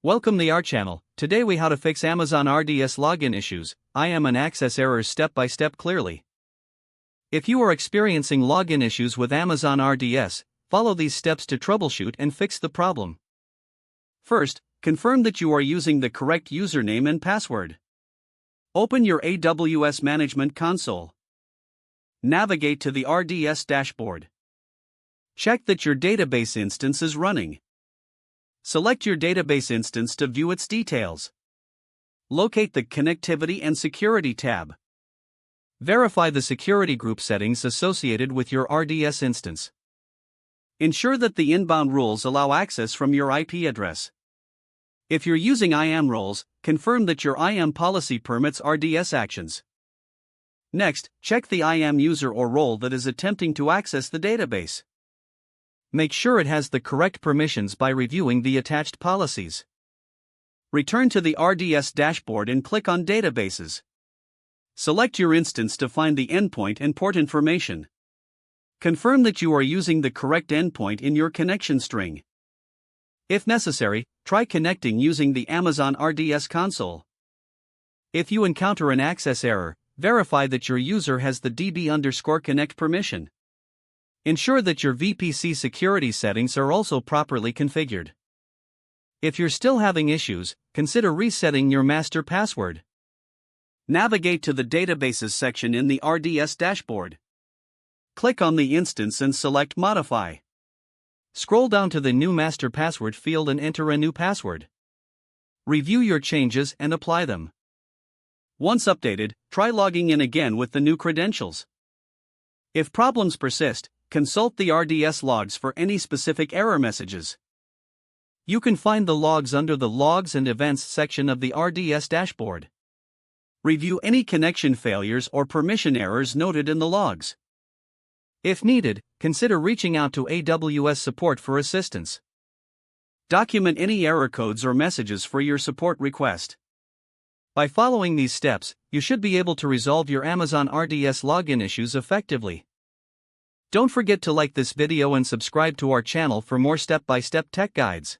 Welcome to our channel. Today we how to fix Amazon RDS login issues, IAM and access errors step by step clearly. If you are experiencing login issues with Amazon RDS, follow these steps to troubleshoot and fix the problem. First, confirm that you are using the correct username and password. Open your AWS Management Console. Navigate to the RDS dashboard. Check that your database instance is running. Select your database instance to view its details. Locate the Connectivity and Security tab. Verify the security group settings associated with your RDS instance. Ensure that the inbound rules allow access from your IP address. If you're using IAM roles, confirm that your IAM policy permits RDS actions. Next, check the IAM user or role that is attempting to access the database. Make sure it has the correct permissions by reviewing the attached policies. Return to the RDS dashboard and click on Databases. Select your instance to find the endpoint and port information. Confirm that you are using the correct endpoint in your connection string. If necessary, try connecting using the Amazon RDS console. If you encounter an access error, verify that your user has the DB_connect permission. Ensure that your VPC security settings are also properly configured. If you're still having issues, consider resetting your master password. Navigate to the Databases section in the RDS dashboard. Click on the instance and select Modify. Scroll down to the New Master Password field and enter a new password. Review your changes and apply them. Once updated, try logging in again with the new credentials. If problems persist, consult the RDS logs for any specific error messages. You can find the logs under the Logs and Events section of the RDS dashboard. Review any connection failures or permission errors noted in the logs. If needed, consider reaching out to AWS support for assistance. Document any error codes or messages for your support request. By following these steps, you should be able to resolve your Amazon RDS login issues effectively. Don't forget to like this video and subscribe to our channel for more step-by-step tech guides.